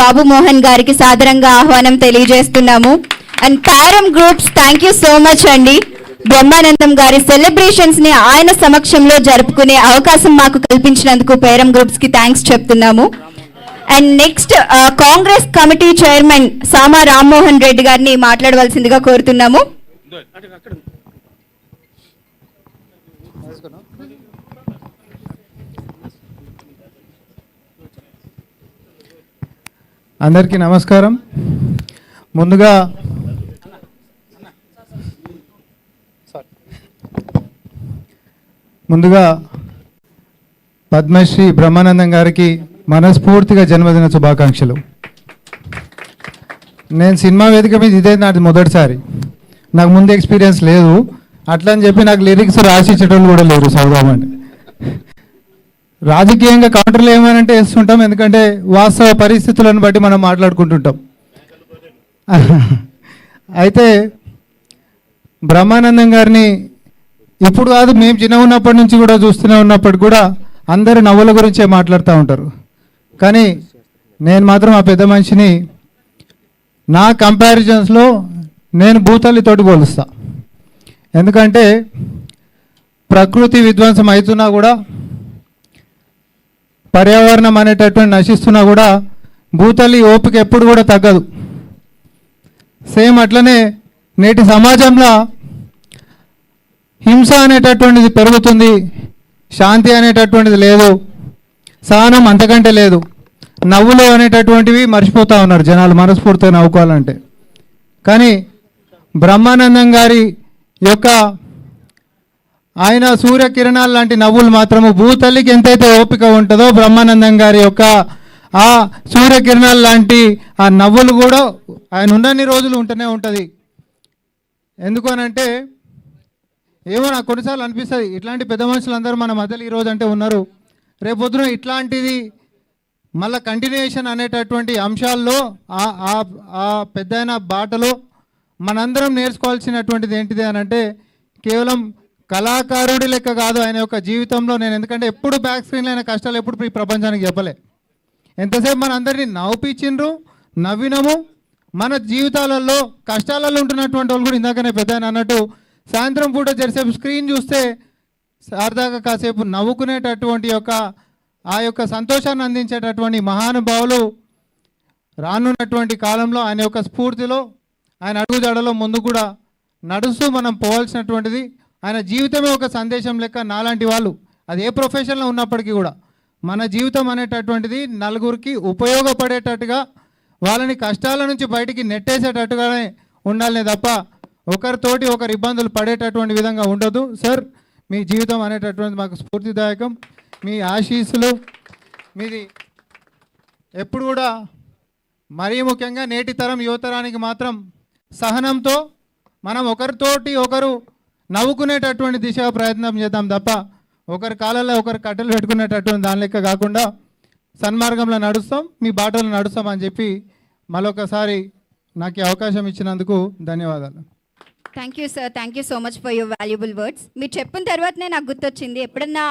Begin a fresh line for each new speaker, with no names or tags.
బాబు మోహన్ గారికి సాదరంగా ఆహ్వానం తెలియజేస్తున్నాము. అండ్ ప్యారం groups thank you so much అండి. బ్రహ్మానందం గారి సెలబ్రేషన్స్ ని ఆయన సమక్షంలో జరుపుకునే అవకాశం మాకు కల్పించినందుకు పేరం గ్రూప్స్ కి థ్యాంక్స్ చెప్తున్నాము. And next Congress committee chairman Sama Rammohan Reddy గారిని మాట్లాడవలసిందిగా కోరుతున్నాము.
అందరికీ నమస్కారం. ముందుగా పద్మశ్రీ బ్రహ్మానందం గారికి మనస్ఫూర్తిగా జన్మదిన శుభాకాంక్షలు. నేను సినిమా వేదిక మీద ఇదే నాది మొదటిసారి, నాకు ముందు ఎక్స్పీరియన్స్ లేదు. అట్లా అని చెప్పి నాకు లిరిక్స్ రాసిచ్చేటోళ్ళు కూడా లేరు చదువుదామంటే. రాజకీయంగా కౌంటర్లు ఏమనంటే వేస్తుంటాం, ఎందుకంటే వాస్తవ పరిస్థితులను బట్టి మనం మాట్లాడుకుంటుంటాం. అయితే బ్రహ్మానందం గారిని ఇప్పుడు కాదు, మేము చిన్న ఉన్నప్పటి నుంచి కూడా చూస్తూనే ఉన్నప్పటికి కూడా అందరు నవ్వుల గురించే మాట్లాడుతూ ఉంటారు. కానీ నేను మాత్రం ఆ పెద్ద మనిషిని నా కంపారిజన్స్లో నేను భూతల్లితోటి పోలుస్తా. ఎందుకంటే ప్రకృతి విధ్వంసం అవుతున్నా కూడా, పర్యావరణం అనేటటువంటి నశిస్తున్నా కూడా భూతల్లి ఓపిక ఎప్పుడు కూడా తగ్గదు. సేమ్ అట్లనే నేటి సమాజంలో హింస అనేటటువంటిది పెరుగుతుంది, శాంతి అనేటటువంటిది లేదు, సహనం అంతకంటే లేదు. నవ్వులు అనేటటువంటివి మర్చిపోతూ ఉన్నారు జనాలు మనస్ఫూర్తిగా నవ్వుకోవాలంటే. కానీ బ్రహ్మానందం గారి యొక్క ఆయన సూర్యకిరణాలు లాంటి నవ్వులు మాత్రము భూతల్లికి ఎంతైతే ఓపిక ఉంటుందో, బ్రహ్మానందం గారి యొక్క ఆ సూర్యకిరణాలు లాంటి ఆ నవ్వులు కూడా ఆయన ఉన్నన్ని రోజులు ఉంటూనే ఉంటుంది. ఎందుకనంటే ఏమో నాకు కొన్నిసార్లు అనిపిస్తుంది, ఇట్లాంటి పెద్ద మనుషులందరూ మన మధ్యలో ఈరోజు అంటే ఉన్నారు, రేపొద్దున ఇట్లాంటిది మళ్ళీ కంటిన్యూయేషన్ అనేటటువంటి అంశాల్లో ఆ పెద్దయిన బాటలో మనందరం నేర్చుకోవాల్సినటువంటిది ఏంటిది అని అంటే, కేవలం కళాకారుడి లెక్క కాదు ఆయన యొక్క జీవితంలో. నేను ఎందుకంటే ఎప్పుడు బ్యాక్ స్క్రీన్లో అయిన కష్టాలు ఎప్పుడు ఈ ప్రపంచానికి చెప్పలే. ఎంతసేపు మన అందరినీ నవ్వుపించిండ్రు, నవ్వినము. మన జీవితాలలో కష్టాలలో ఉంటున్నటువంటి వాళ్ళు కూడా ఇందాకనే పెద్ద అన్నట్టు సాయంత్రం పూట జరిసేపు స్క్రీన్ చూస్తే సరదాగా కాసేపు నవ్వుకునేటటువంటి ఆ యొక్క సంతోషాన్ని అందించేటటువంటి మహానుభావులు రానున్నటువంటి కాలంలో ఆయన యొక్క స్ఫూర్తిలో, ఆయన అడుగుజాడలో ముందు కూడా నడుస్తూ మనం పోవాల్సినటువంటిది. ఆయన జీవితమే ఒక సందేశం లెక్క. నాలాంటి వాళ్ళు అది ఏ ప్రొఫెషన్లో ఉన్నప్పటికీ కూడా మన జీవితం అనేటటువంటిది నలుగురికి ఉపయోగపడేటట్టుగా, వాళ్ళని కష్టాల నుంచి బయటికి నెట్టేసేటట్టుగానే ఉండాలనే తప్ప ఒకరితోటి ఒకరు ఇబ్బందులు పడేటటువంటి విధంగా ఉండదు. సార్, మీ జీవితం అనేటటువంటి మాకు స్ఫూర్తిదాయకం. మీ ఆశీస్సులు మీది ఎప్పుడు కూడా, మరీ ముఖ్యంగా నేటి తరం యువతరానికి మాత్రం సహనంతో మనం ఒకరితోటి ఒకరు నవ్వుకునేటటువంటి దిశగా ప్రయత్నం చేద్దాం తప్ప ఒకరి కాలంలో ఒకరు కట్టెలు పెట్టుకునేటటువంటి దాని లెక్క కాకుండా సన్మార్గంలో నడుస్తాం, మీ బాటలో నడుస్తాం అని చెప్పి మరొకసారి నాకు ఈ అవకాశం ఇచ్చినందుకు ధన్యవాదాలు.
Thank you sir, thank you so much for your valuable words. మీరు చెప్పిన తర్వాతనే నాకు గుర్తొచ్చింది, ఎప్పుడన్నా